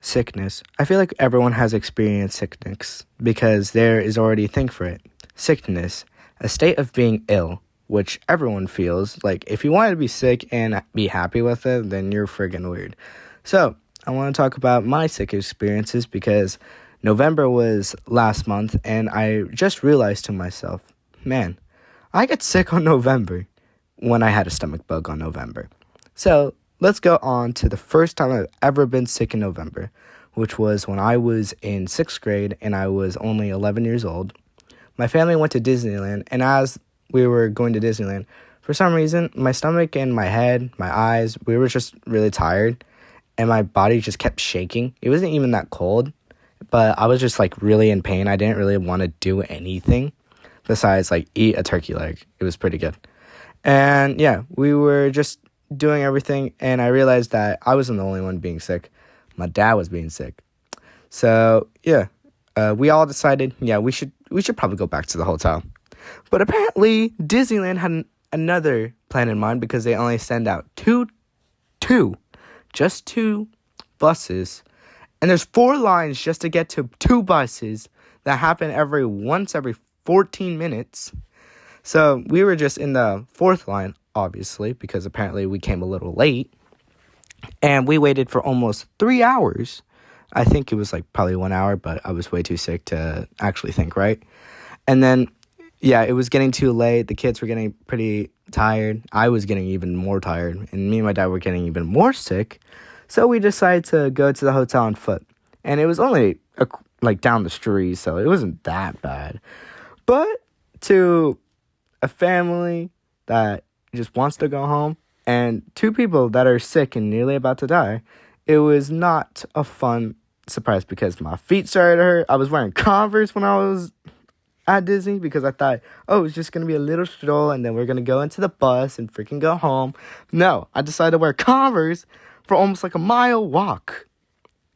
Sickness. I feel like everyone has experienced sickness because there is already a thing for it. Sickness, a state of being ill, which everyone feels. Like, if you want to be sick and be happy with it, then you're friggin' weird. So, I want to talk about my sick experiences because November was last month, and I just realized to myself, man, I get sick on November when I had a stomach bug on November. So, let's go on to the first time I've ever been sick in November, which was when I was in 6th grade and I was only 11 years old. My family went to Disneyland, and as we were going to Disneyland, for some reason, my stomach and my head, my eyes, we were just really tired, and my body just kept shaking. It wasn't even that cold, but I was just like really in pain. I didn't really want to do anything besides like eat a turkey leg. It was pretty good. And yeah, we were just doing everything, and I realized that I wasn't the only one being sick. My dad was being sick. So yeah, we all decided, yeah, we should probably go back to the hotel. But apparently Disneyland had another plan in mind because they only send out just two buses, and there's 4 lines just to get to 2 buses that happen every 14 minutes. So we were just in the 4th line, obviously, because apparently we came a little late. And we waited for almost 3 hours. I think it was like probably 1 hour, but I was way too sick to actually think right. And then, yeah, it was getting too late. The kids were getting pretty tired. I was getting even more tired. And me and my dad were getting even more sick. So we decided to go to the hotel on foot. And it was only like down the street, so it wasn't that bad. But to a family that just wants to go home, and 2 people that are sick and nearly about to die, it was not a fun surprise because my feet started to hurt. I was wearing Converse when I was at Disney because I thought, oh, it's just going to be a little stroll and then we're going to go into the bus and freaking go home. No, I decided to wear Converse for almost like a mile walk.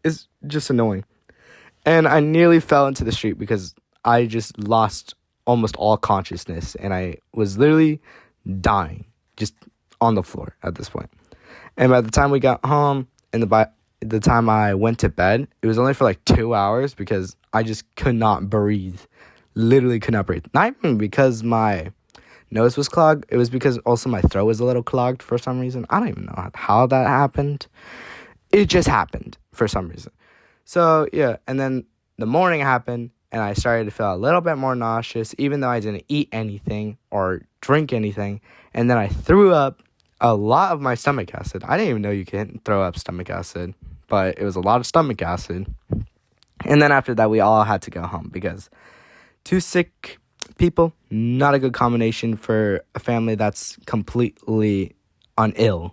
It's just annoying. And I nearly fell into the street because I just lost almost all consciousness and I was literally dying just on the floor at this point. And by the time we got home and the time I went to bed, it was only for like 2 hours because I just could not breathe. Literally could not breathe. Not even because my nose was clogged. It was because also my throat was a little clogged for some reason. I don't even know how that happened. It just happened for some reason. So yeah, and then the morning happened and I started to feel a little bit more nauseous even though I didn't eat anything or drink anything. And then I threw up a lot of my stomach acid. I didn't even know you can throw up stomach acid, but it was a lot of stomach acid. And then after that, we all had to go home because 2 sick people, not a good combination for a family that's completely ill,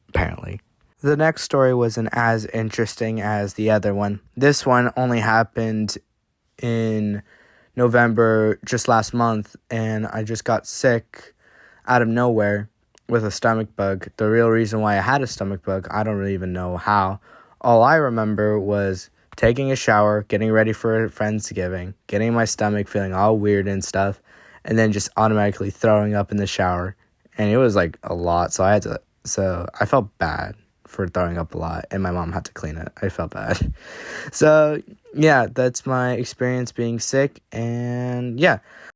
apparently. The next story wasn't as interesting as the other one. This one only happened in November, just last month, and I just got sick out of nowhere with a stomach bug. The real reason why I had a stomach bug, I don't really even know how. All I remember was taking a shower, getting ready for Friendsgiving, getting my stomach feeling all weird and stuff, and then just automatically throwing up in the shower. And it was like a lot, so I felt bad for throwing up a lot, and my mom had to clean it. I felt bad. So, yeah, that's my experience being sick, and yeah.